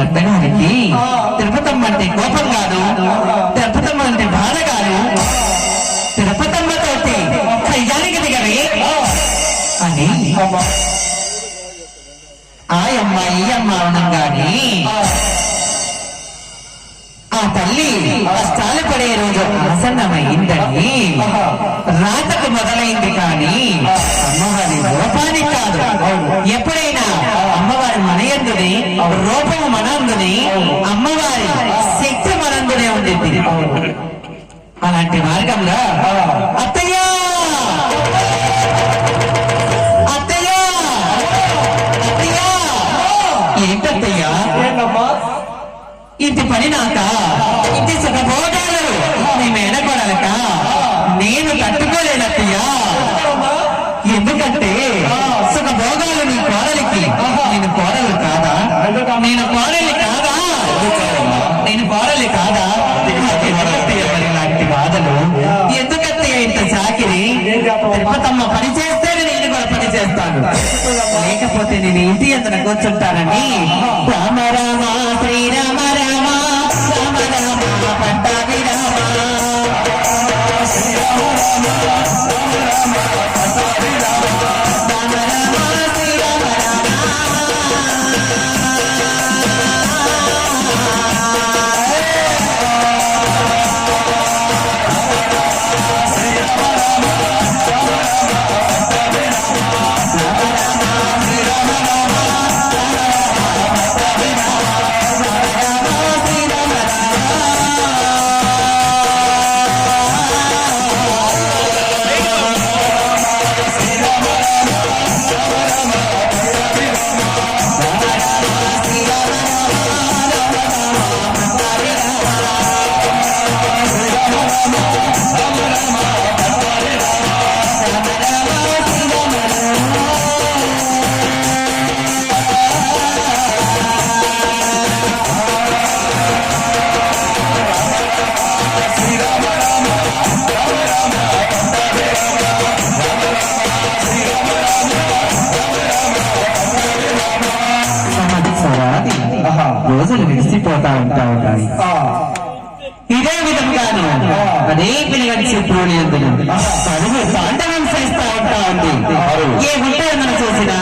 అత్తగారికి తిరుపతమ్మ అంటే కోపం కాదు, తిరుపతమ్మ అంటే బాధ కాదు, తిరుపతమ్మతోటి కయ్యానికి దిగవే అని ఆయమ్మ ఈ అమ్మ అనగాని ఆ తల్లి కష్టాలు పడే రోజు ఆసన్నమైందని రాతకు మొదలైంది కానీ అమ్మవారి రూపానికి కాదు. ఎప్పుడైనా అమ్మవారి మనయందుని రూపము మనందుని అమ్మవారి శక్తి మనందునే ఉండింది. అలాంటి మార్గంలో అత్తయ్యా అత్తయ్యా అత్తయ్యా ఏంటత్తయ్యా ఇంటి పని నాక ఇంటి సుఖభోగాలు నీ మేనకోడలక నేను తట్టుకోలేనత్తయ్యా. ఎందుకంటే సుఖభోగాలు నీ కోడలికి నేను కోడలు కాదా, నేను కోడలి కాదా, నేను కోడలి కాదా? మరి లాంటి బాధలు ఎందుకత్తయ్య ఇంత చాకిరి? తిరుపతమ్మ పని చేస్తేనే నేను కూడా పని చేస్తాను, లేకపోతే నేను ఇంటి అంతన కూర్చుంటానని రామ రామ శ్రీరామ రామ రామ రామ పట్టాభి రామ రోజులు విడిసిపోతా ఉంటా ఉన్నాయి. ఇదే విధంగాను అదే పిల్లగాడి చిత్రుని చదువు తాండవం చేస్తా ఉంటా ఉంది. ఏ గుంట ఎందన చూసినా,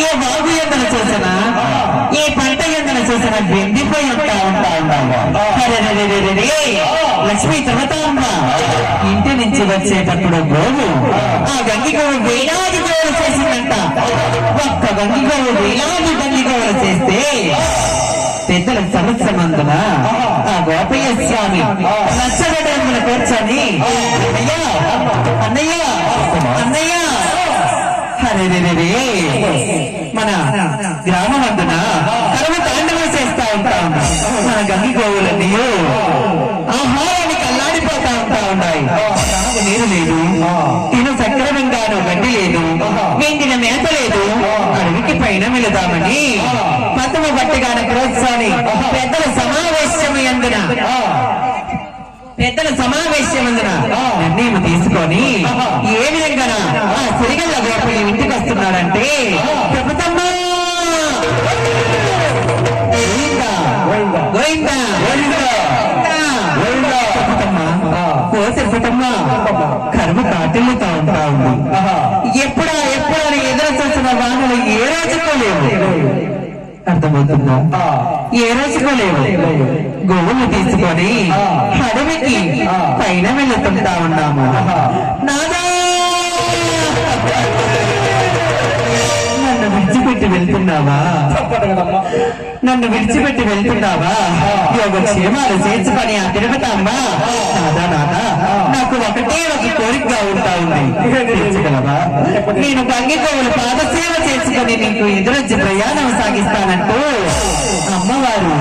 ఏ బాగు ఎందన చూసినా, ఏ పంట ఎందన చూసినా వెండిపోయి ఉంటా ఉన్నాము. లక్ష్మీ తిరుపతమ్మ ఇంటి నుంచి వచ్చేటప్పుడు గోవు ఆ గంగి గోవు వేలాది గోవులు చేసిందంట. ఒక్క గంగి గోవు వేలాది గంగి గోవులు చేస్తే పెద్దల సంవత్సరమందున ఆ గోపయ్య స్వామి నచ్చగడంలో కూర్చొని అన్నయ్య అన్నయ్య అన్నయ్య హరే మన గ్రామమందున కరువు తాండవం చేస్తా ఉంటాం. మన గంగి గోవులన్నీ ఆహారానికి అల్లాడిపోతా ఉంటా ఉన్నాయి. నీరు లేదు, తిను సక్రమంగాను గడ్డి లేదు, వెండిన మేత లేదు. అడవికి పైన వెళదామని పతమ బట్టిగాన ప్రోత్సాహి పెద్దల సమావేశమందున నిర్ణయం తీసుకొని ఏ విధంగా ఆ సిరిగల్ల గోపల్లి ఇంటికి వస్తున్నాడంటే ప్రభుత్వమ్మ కరువు కాటిల్లుతా ఉంటా ఉంది. ఎప్పుడా ఎదురు చూసిన వానలు ఏ రోజుకో లేవు. అర్థమవుతుందా? ఏ రోజుకో లేవు. గోవులు తీసుకొని అడవికి పైన వెళుతుంటా ఉన్నాము. నాదా నన్ను విడిచిపెట్టి వెళ్తున్నావా? నన్ను విడిచిపెట్టి వెళ్తున్నావా? యోగక్షేమాలు చేర్చుకొని ఆ తిరుగుతామ్మా. నాదా నాదా నాకు ఒకటే ఒక కోరికగా ఉంటా ఉంది, తీర్చగలవా? నేను గంగి గోవులు పాదసేవ చేసుకొని నీకు ఎదురొచ్చి ప్రయాణం సాగిస్తానంటూ అమ్మవారు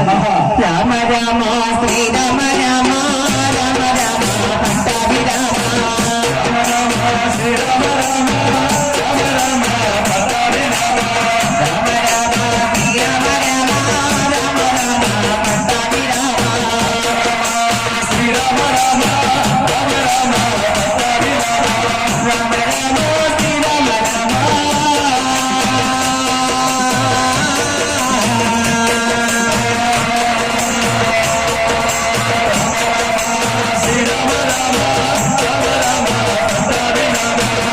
రామ రామ శ్రీరామ రామ